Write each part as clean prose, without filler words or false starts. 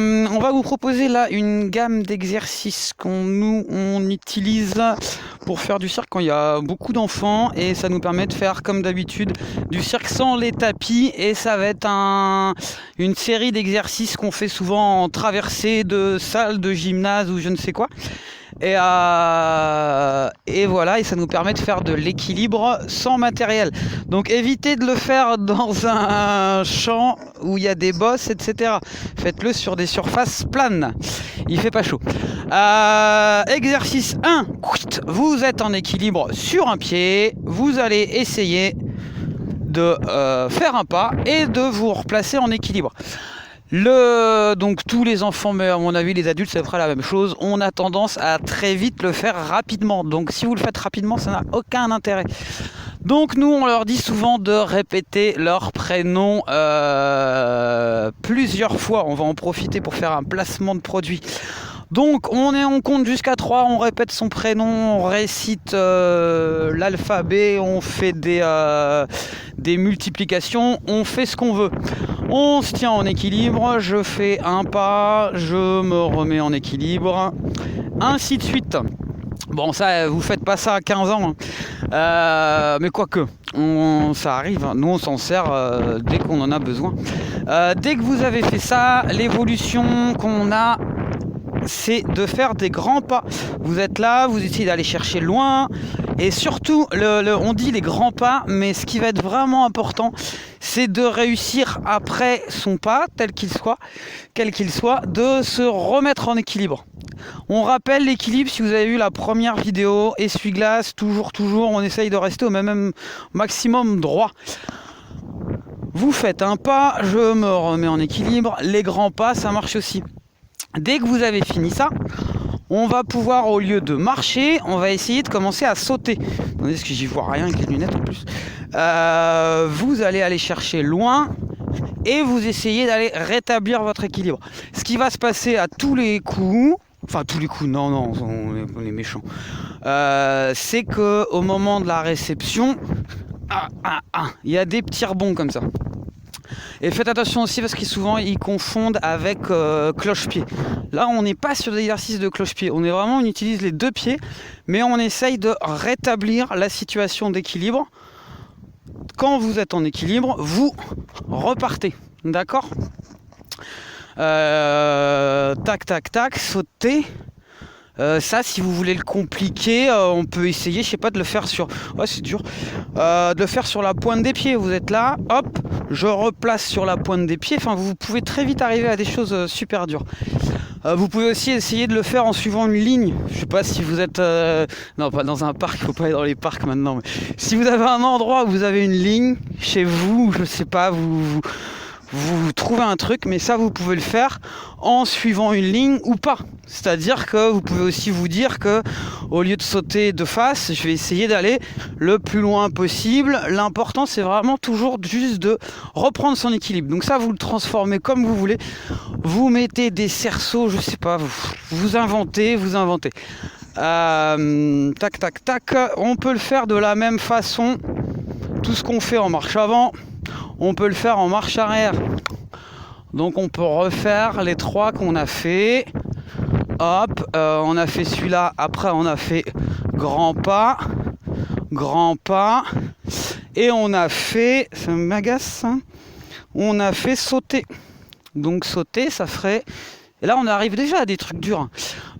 On va vous proposer là une gamme d'exercices on utilise pour faire du cirque quand il y a beaucoup d'enfants, et ça nous permet de faire comme d'habitude du cirque sans les tapis, et ça va être une série d'exercices qu'on fait souvent en traversée de salle de gymnase ou je ne sais quoi. Et voilà, et ça nous permet de faire de l'équilibre sans matériel. Donc évitez de le faire dans un champ où il y a des bosses, etc. Faites-le sur des surfaces planes. Il fait pas chaud. Exercice 1. Vous êtes en équilibre sur un pied. Vous allez essayer de faire un pas et de vous replacer en équilibre. Donc tous les enfants, mais à mon avis les adultes, ça fera la même chose. On a tendance à très vite le faire rapidement. Donc si vous le faites rapidement, ça n'a aucun intérêt. Donc nous, on leur dit souvent de répéter leur prénom plusieurs fois. On va en profiter pour faire un placement de produit. Donc on compte jusqu'à 3, on répète son prénom, on récite l'alphabet, on fait des multiplications, on fait ce qu'on veut. On se tient en équilibre, je fais un pas, je me remets en équilibre, ainsi de suite. Bon, ça, vous faites pas ça à 15 ans, mais quoique, ça arrive, nous on s'en sert dès qu'on en a besoin. Dès que vous avez fait ça, l'évolution qu'on a, c'est de faire des grands pas. Vous êtes là, vous essayez d'aller chercher loin, et surtout, on dit les grands pas, mais ce qui va être vraiment important, c'est de réussir après son pas, quel qu'il soit, de se remettre en équilibre. On rappelle l'équilibre, si vous avez vu la première vidéo, essuie-glace, toujours, on essaye de rester au même maximum droit. Vous faites un pas, je me remets en équilibre, les grands pas, ça marche aussi. Dès que vous avez fini ça, on va pouvoir, au lieu de marcher, on va essayer de commencer à sauter. Attendez, parce que j'y vois rien avec les lunettes en plus. Vous allez aller chercher loin et vous essayez d'aller rétablir votre équilibre. Ce qui va se passer à tous les coups, non, on est méchants. C'est que au moment de la réception, il y a des petits rebonds comme ça. Et faites attention aussi parce qu'ils souvent ils confondent avec cloche-pied. Là on n'est pas sur l'exercice de cloche-pied, on utilise les deux pieds, mais on essaye de rétablir la situation d'équilibre. Quand vous êtes en équilibre, vous repartez, d'accord ? Tac, sauter. Ça, si vous voulez le compliquer, on peut essayer, je sais pas, de le faire sur... Ouais, c'est dur. De le faire sur la pointe des pieds. Vous êtes là, hop, je replace sur la pointe des pieds. Enfin, vous pouvez très vite arriver à des choses super dures. Vous pouvez aussi essayer de le faire en suivant une ligne. Je sais pas si vous êtes... Non, pas dans un parc, il faut pas aller dans les parcs maintenant. Mais si vous avez un endroit où vous avez une ligne, chez vous, je sais pas, vous trouvez un truc, mais ça vous pouvez le faire en suivant une ligne ou pas. C'est-à-dire que vous pouvez aussi vous dire que au lieu de sauter de face, je vais essayer d'aller le plus loin possible. L'important, c'est vraiment toujours juste de reprendre son équilibre. Donc ça, vous le transformez comme vous voulez. Vous mettez des cerceaux, je sais pas, vous inventez. Tac. On peut le faire de la même façon. Tout ce qu'on fait en marche avant, on peut le faire en marche arrière. Donc on peut refaire les 3 qu'on a fait. Hop, on a fait celui-là. Après on a fait grand pas. Et on a fait... Ça m'agace, hein. On a fait sauter. Donc sauter, ça ferait... Et là on arrive déjà à des trucs durs.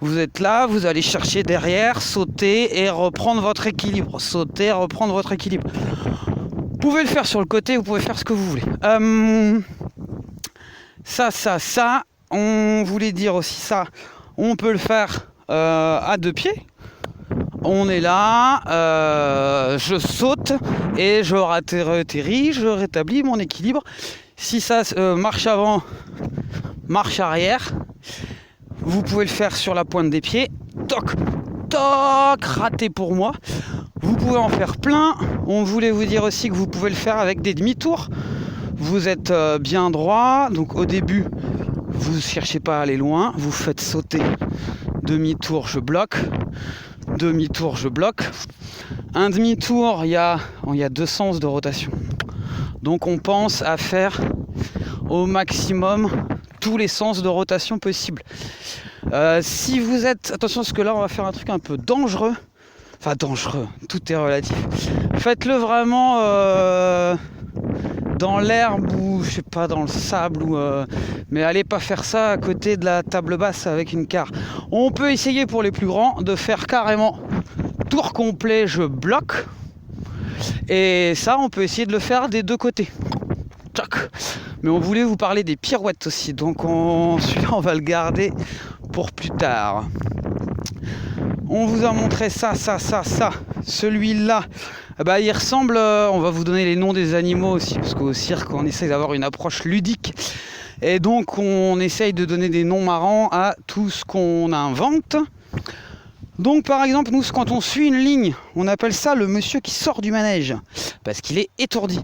Vous êtes là, vous allez chercher derrière, sauter et reprendre votre équilibre. Vous pouvez le faire sur le côté, vous pouvez faire ce que vous voulez. Ça, on voulait dire aussi ça. On peut le faire à 2 pieds. On est là, je saute et je atterris, je rétablis mon équilibre. Si ça marche avant, marche arrière, vous pouvez le faire sur la pointe des pieds. Toc, raté pour moi. Vous pouvez en faire plein. On voulait vous dire aussi que vous pouvez le faire avec des demi-tours. Vous êtes bien droit, donc au début, vous ne cherchez pas à aller loin. Vous faites sauter. Demi-tour, je bloque. Un demi-tour, il y a 2 sens de rotation. Donc on pense à faire au maximum tous les sens de rotation possibles. Si vous êtes... Attention parce que là on va faire un truc un peu dangereux. Enfin dangereux, tout est relatif. Faites-le vraiment dans l'herbe ou je sais pas, dans le sable ou mais allez pas faire ça à côté de la table basse avec une carre. On peut essayer pour les plus grands de faire carrément tour complet, je bloque. Et ça on peut essayer de le faire des deux côtés. Tchac. Mais on voulait vous parler des pirouettes aussi, donc celui-là on va le garder pour plus tard. On vous a montré ça. Celui-là, bah, il ressemble, on va vous donner les noms des animaux aussi, parce qu'au cirque, on essaye d'avoir une approche ludique. Et donc, on essaye de donner des noms marrants à tout ce qu'on invente. Donc, par exemple, nous, quand on suit une ligne, on appelle ça le monsieur qui sort du manège, parce qu'il est étourdi.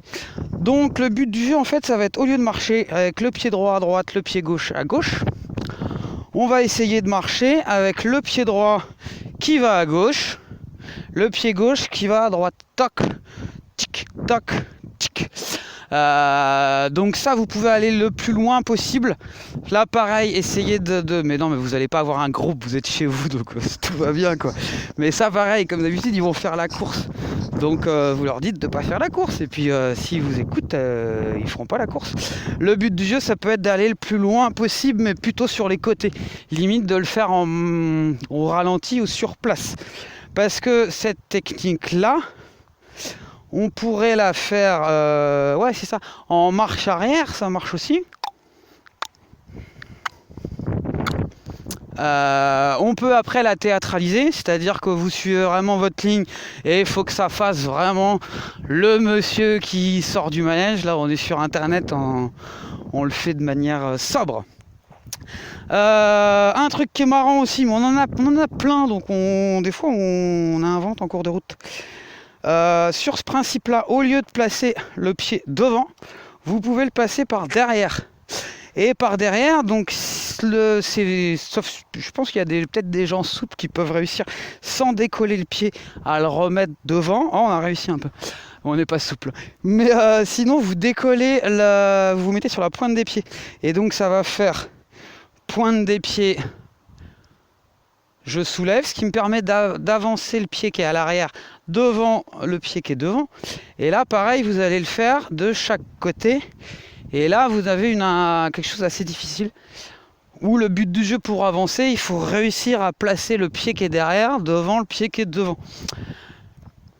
Donc, le but du jeu, en fait, ça va être, au lieu de marcher avec le pied droit à droite, le pied gauche à gauche, on va essayer de marcher avec le pied droit qui va à gauche, le pied gauche qui va à droite. Toc, tic, toc, tic. Donc ça, vous pouvez aller le plus loin possible. Là, pareil, essayez mais non, mais vous n'allez pas avoir un groupe, vous êtes chez vous, donc tout va bien, quoi. Mais ça, pareil, comme d'habitude, ils vont faire la course. Donc vous leur dites de ne pas faire la course. Et puis s'ils vous écoutent, ils ne feront pas la course. Le but du jeu, ça peut être d'aller le plus loin possible, mais plutôt sur les côtés. Limite de le faire au ralenti ou sur place. Parce que cette technique-là, on pourrait la faire, ouais c'est ça, en marche arrière, ça marche aussi. On peut après la théâtraliser, c'est-à-dire que vous suivez vraiment votre ligne et il faut que ça fasse vraiment le monsieur qui sort du manège. Là on est sur internet, on le fait de manière sobre. Un truc qui est marrant aussi, mais on en a plein, donc des fois on invente en cours de route. Sur ce principe-là, au lieu de placer le pied devant, vous pouvez le placer par derrière. Et par derrière, donc sauf, je pense qu'il y a peut-être des gens souples qui peuvent réussir sans décoller le pied à le remettre devant. Oh, on a réussi un peu. On n'est pas souple. Mais sinon, vous décollez, vous mettez sur la pointe des pieds. Et donc, ça va faire pointe des pieds. Je soulève, ce qui me permet d'avancer le pied qui est à l'arrière devant le pied qui est devant. Et là, pareil, vous allez le faire de chaque côté. Et là, vous avez quelque chose d'assez difficile. Où le but du jeu, pour avancer, il faut réussir à placer le pied qui est derrière devant le pied qui est devant.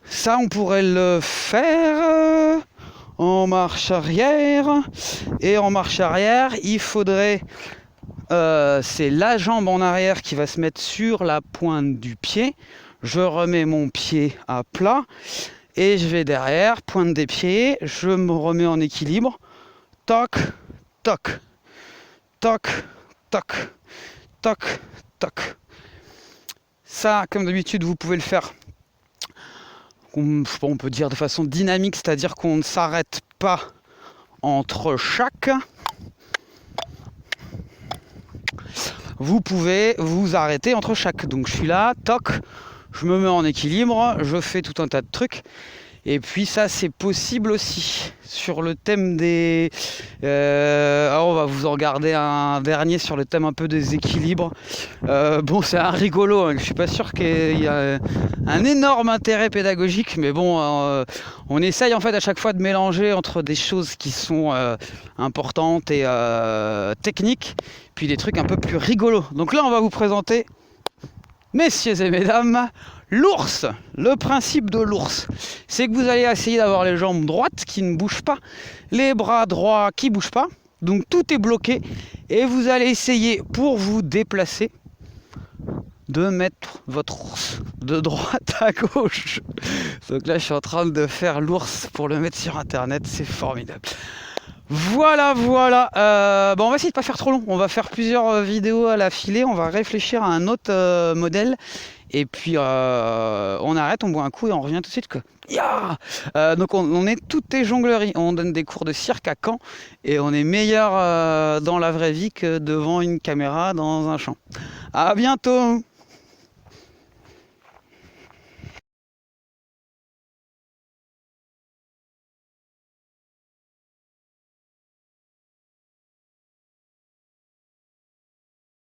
Ça, on pourrait le faire en marche arrière. Et en marche arrière, il faudrait... c'est la jambe en arrière qui va se mettre sur la pointe du pied. Je remets mon pied à plat et je vais derrière, pointe des pieds, je me remets en équilibre. Toc, toc, toc, toc, toc, toc. Ça, comme d'habitude, vous pouvez le faire, on peut dire de façon dynamique, c'est-à-dire qu'on ne s'arrête pas entre chaque. Vous pouvez vous arrêter entre chaque. Donc je suis là, toc, je me mets en équilibre, je fais tout un tas de trucs. Et puis ça, c'est possible aussi sur le thème des... alors on va vous en regarder un dernier sur le thème un peu des équilibres. Bon, c'est un rigolo, hein. Je suis pas sûr qu'il y a un énorme intérêt pédagogique, mais bon, on essaye en fait à chaque fois de mélanger entre des choses qui sont importantes et techniques, puis des trucs un peu plus rigolos. Donc là, on va vous présenter, messieurs et mesdames, l'ours. Le principe de l'ours, c'est que vous allez essayer d'avoir les jambes droites qui ne bougent pas, les bras droits qui ne bougent pas, donc tout est bloqué, et vous allez essayer, pour vous déplacer, de mettre votre ours de droite à gauche. Donc là, je suis en train de faire l'ours pour le mettre sur internet, c'est formidable. Voilà. Bon, on va essayer de pas faire trop long. On va faire plusieurs vidéos à la filée. On va réfléchir à un autre modèle. Et puis on arrête, on boit un coup et on revient tout de suite, quoi. Yeah. Donc on est toutes les jongleries. On donne des cours de cirque à Caen et on est meilleur dans la vraie vie que devant une caméra dans un champ. À bientôt.